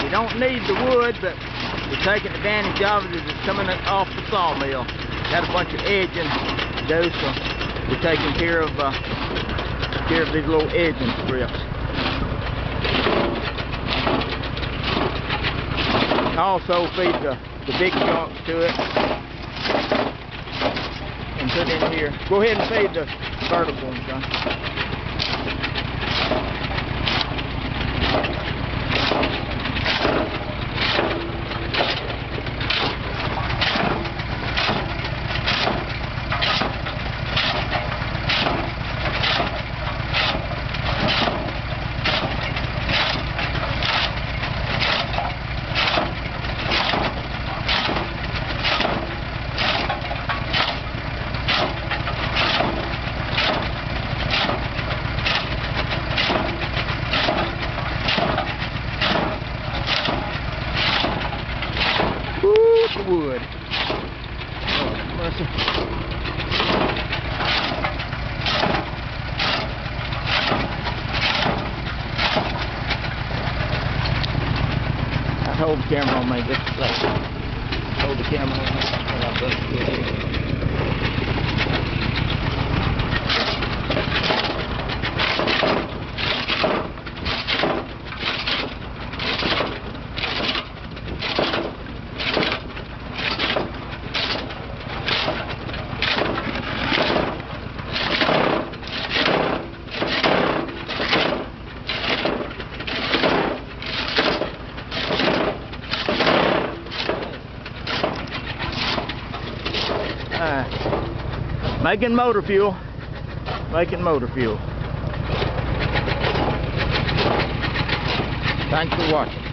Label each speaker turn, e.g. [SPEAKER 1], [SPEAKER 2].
[SPEAKER 1] We don't need the wood, but we're taking advantage of it as it's coming off the sawmill. Got a bunch of edging to do, so we're taking care of these little edging strips. Also feed the big chunks to it and put in here. Go ahead and feed the vertical ones, son. Wood. Oh, mercy. I hold the camera on me just a second. Hold the camera on me. Making motor fuel. Making motor fuel. Thanks for watching.